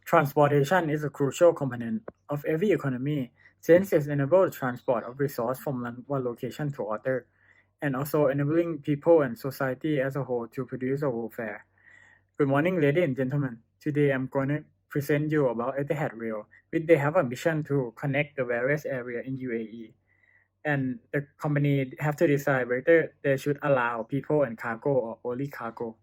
Transportation is a crucial component of every economy since it enables transport of resource from one location to other, and also enabling people and society as a whole to produce a welfare. Good morning, ladies and gentlemen. Today I'm going to present you about Etihad Rail, which they have a mission to connect the various areas in UAE. And the company have to decide whether they should allow people and cargo or only cargo.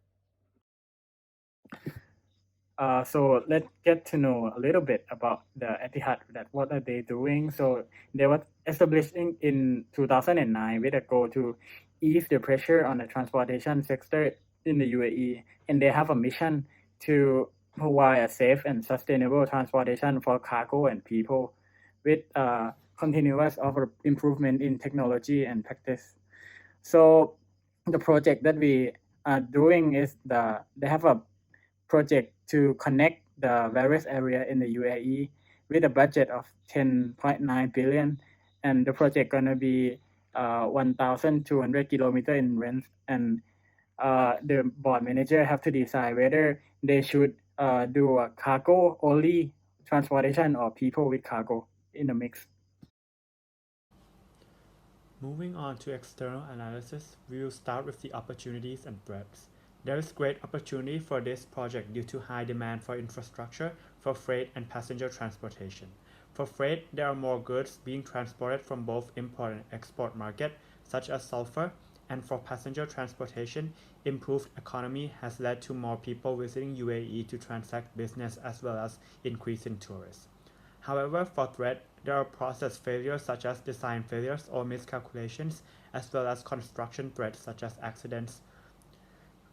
So let's get to know a little bit about the Etihad. That what are they doing? So they were established in 2009 with a goal to ease the pressure on the transportation sector in the UAE, and they have a mission to provide a safe and sustainable transportation for cargo and people, with continuous improvement in technology and practice. So the project that we are doing is they have a project to connect the various area in the UAE with a budget of 10.9 billion, and the project gonna be 1,200 kilometer in length, and the board manager have to decide whether they should do a cargo only transportation or people with cargo in the mix. Moving on to external analysis, we will start with the opportunities and threats. There is great opportunity for this project due to high demand for infrastructure for freight and passenger transportation. For freight, there are more goods being transported from both import and export market, such as sulfur, and for passenger transportation, improved economy has led to more people visiting UAE to transact business as well as increase in tourists. However, for threat, there are process failures such as design failures or miscalculations, as well as construction threats such as accidents.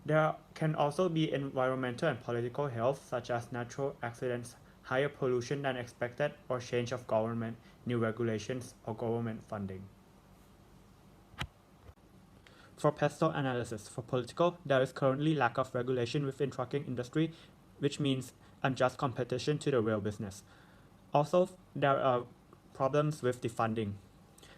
There can also be environmental and political health such as natural accidents, higher pollution than expected, or change of government, new regulations, or government funding. For pestle analysis, for political, there is currently lack of regulation within trucking industry, which means unjust competition to the rail business. Also, there are problems with the funding.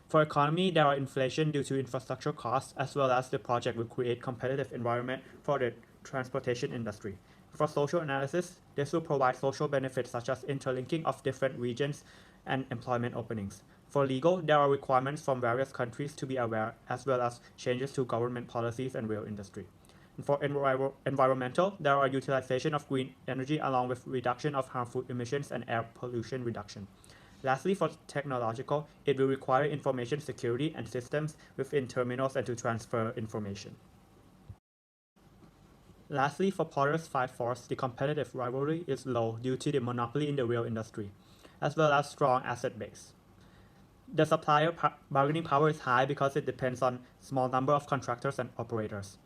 For economy, there are inflation due to infrastructure costs, as well as the project will create competitive environment for the transportation industry. For social analysis, this will provide social benefits such as interlinking of different regions and employment openings. For legal, there are requirements from various countries to be aware, as well as changes to government policies and rail industry. And for environmental, there are utilization of green energy along with reduction of harmful emissions and air pollution reduction. Lastly, for technological, it will require information security and systems within terminals and to transfer information. Lastly, for Porter's 5 Force, the competitive rivalry is low due to the monopoly in the rail industry, as well as strong asset base. The supplier bargaining power is high because it depends on small number of contractors and operators.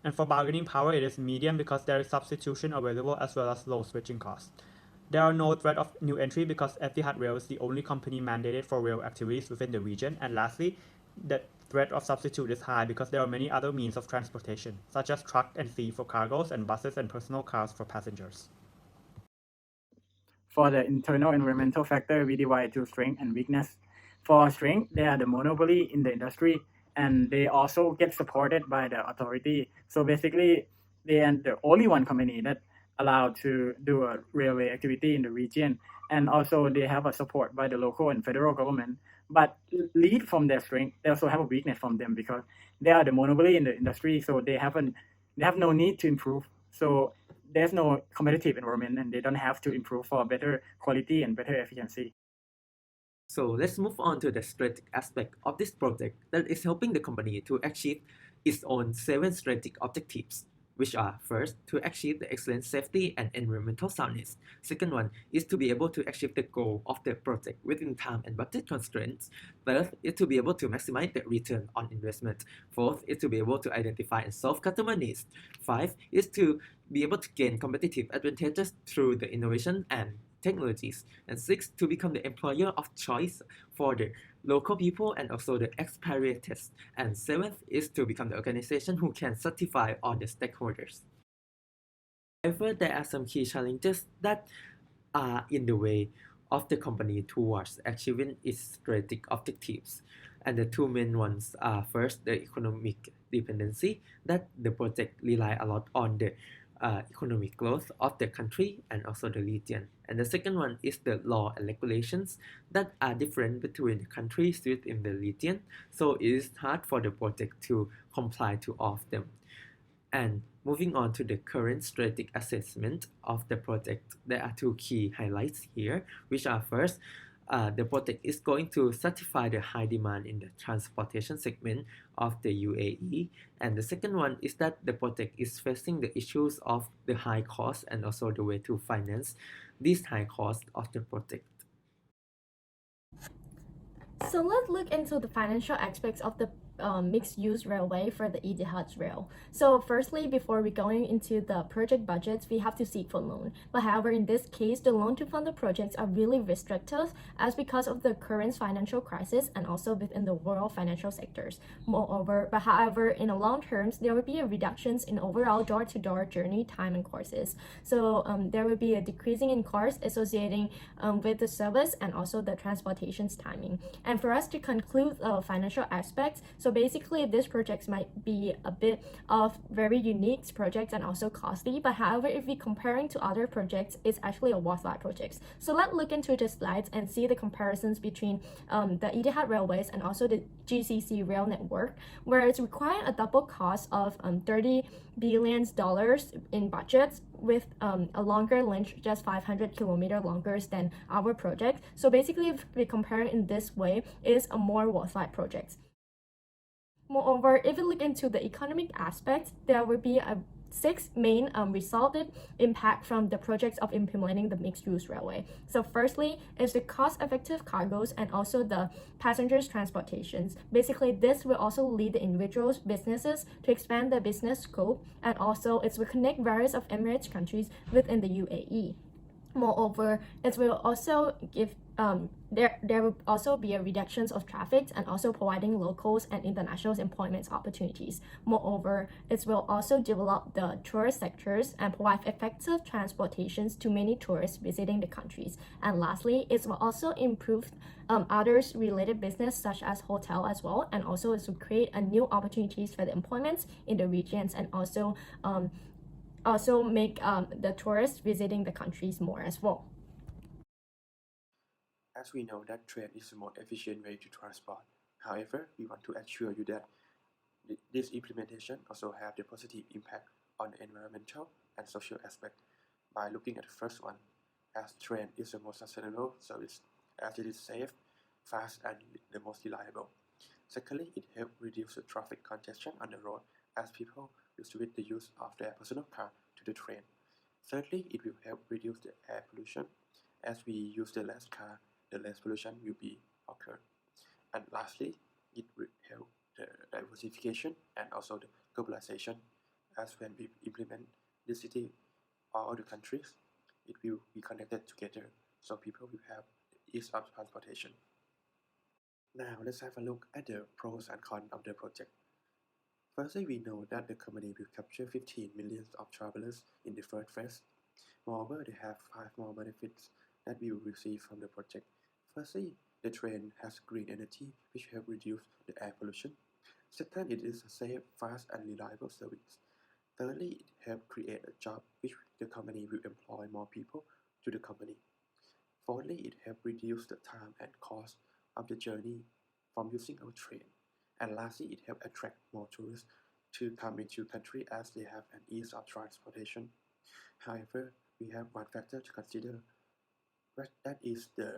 And for bargaining power, it is medium because there is substitution available as well as low switching costs. There are no threat of new entry because Etihad Rail is the only company mandated for rail activities within the region. And lastly, the threat of substitute is high because there are many other means of transportation, such as truck and sea for cargoes and buses and personal cars for passengers. For the internal environmental factor, we divide to strength and weakness. For strength, they are the monopoly in the industry, and they also get supported by the authority. So basically, they are the only one company that allowed to do a railway activity in the region, and also they have a support by the local and federal government. But lead from their strength, they also have a weakness from them because they are the monopoly in the industry, so they have no need to improve. So there's no competitive environment, and they don't have to improve for better quality and better efficiency. So let's move on to the strategic aspect of this project that is helping the company to achieve its own 7 strategic objectives, which are first, to achieve the excellent safety and environmental soundness. Second one is to be able to achieve the goal of the project within time and budget constraints. Third is to be able to maximize the return on investment. Fourth is to be able to identify and solve customer needs. Five is to be able to gain competitive advantages through the innovation and technologies. And six, to become the employer of choice for the local people and also the expatriates. And seventh is to become the organization who can certify all the stakeholders. However, there are some key challenges that are in the way of the company towards achieving its strategic objectives. And the two main ones are first, the economic dependency, that the project rely a lot on the economic growth of the country and also the region. And the second one is the law and regulations that are different between the countries within the region, so it is hard for the project to comply to all of them. And moving on to the current strategic assessment of the project, there are two key highlights here, which are first, the project is going to satisfy the high demand in the transportation segment of the UAE. And the second one is that the project is facing the issues of the high cost and also the way to finance this high cost of the project. So let's look into the financial aspects of the mixed-use railway for the Etihad rail. So firstly, before we going into the project budgets, we have to seek for loan. But however, in this case, the loan to fund the projects are really restrictive as because of the current financial crisis and also within the world financial sectors. Moreover, but however, in the long terms, there will be a reductions in overall door-to-door journey time and courses. So there will be a decreasing in costs associating with the service and also the transportation's timing. And for us to conclude financial aspects, so basically these projects might be a bit of very unique projects and also costly, but however, if we comparing to other projects, it's actually a worthwhile projects. So let's look into the slides and see the comparisons between the Etihad Railways and also the GCC rail network, where it's requiring a double cost of $30 billion in budgets with a longer length, just 500 kilometer longer than our project. So basically, if we compare it in this way, it is a more worthwhile project. Moreover, if we look into the economic aspect, there will be a 6 main resulted impact from the projects of implementing the mixed-use railway. So firstly is the cost-effective cargoes and also the passengers transportations. Basically, this will also lead the individuals, businesses to expand their business scope, and also it will connect various of Emirates countries within the UAE. Moreover, it will also give there will also be a reductions of traffic and also providing locals and international employment opportunities. Moreover, it will also develop the tourist sectors and provide effective transportations to many tourists visiting the countries. And lastly, it will also improve others related business such as hotel as well, and also it will create a new opportunities for the employment in the regions and also make the tourists visiting the countries more as well. As we know that train is the more efficient way to transport. However, we want to assure you that this implementation also have the positive impact on the environmental and social aspect by looking at the first one, as train is the most sustainable service, as it is safe, fast, and the most reliable. Secondly, it helps reduce the traffic congestion on the road as people will switch the use of their personal car to the train. Thirdly, it will help reduce the air pollution. As we use the less car, the less pollution will be occurred. And lastly, it will help the diversification and also the globalization, as when we implement the city or other countries, it will be connected together, so people will have the ease of transportation. Now let's have a look at the pros and cons of the project. Firstly, we know that the company will capture 15 million of travelers in the first phase. Moreover, they have 5 more benefits that we will receive from the project. Firstly, the train has green energy, which help reduce the air pollution. Second, it is a safe, fast, and reliable service. Thirdly, it helps create a job, which the company will employ more people to the company. Fourthly, it helps reduce the time and cost of the journey from using our train. And lastly, it helps attract more tourists to come into country as they have an ease of transportation. However, we have one factor to consider, that is the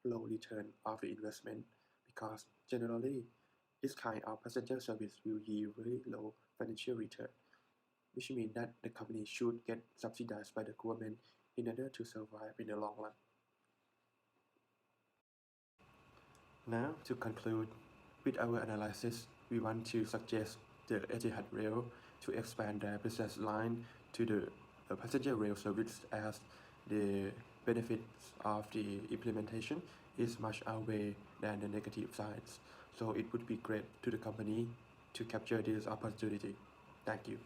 low return of the investment, because generally this kind of passenger service will yield very low financial return, which means that the company should get subsidized by the government in order to survive in the long run. Now, to conclude, with our analysis, we want to suggest the Etihad Rail to expand their business line to the passenger rail service, as the benefits of the implementation is much outweigh than the negative sides. So it would be great to the company to capture this opportunity. Thank you.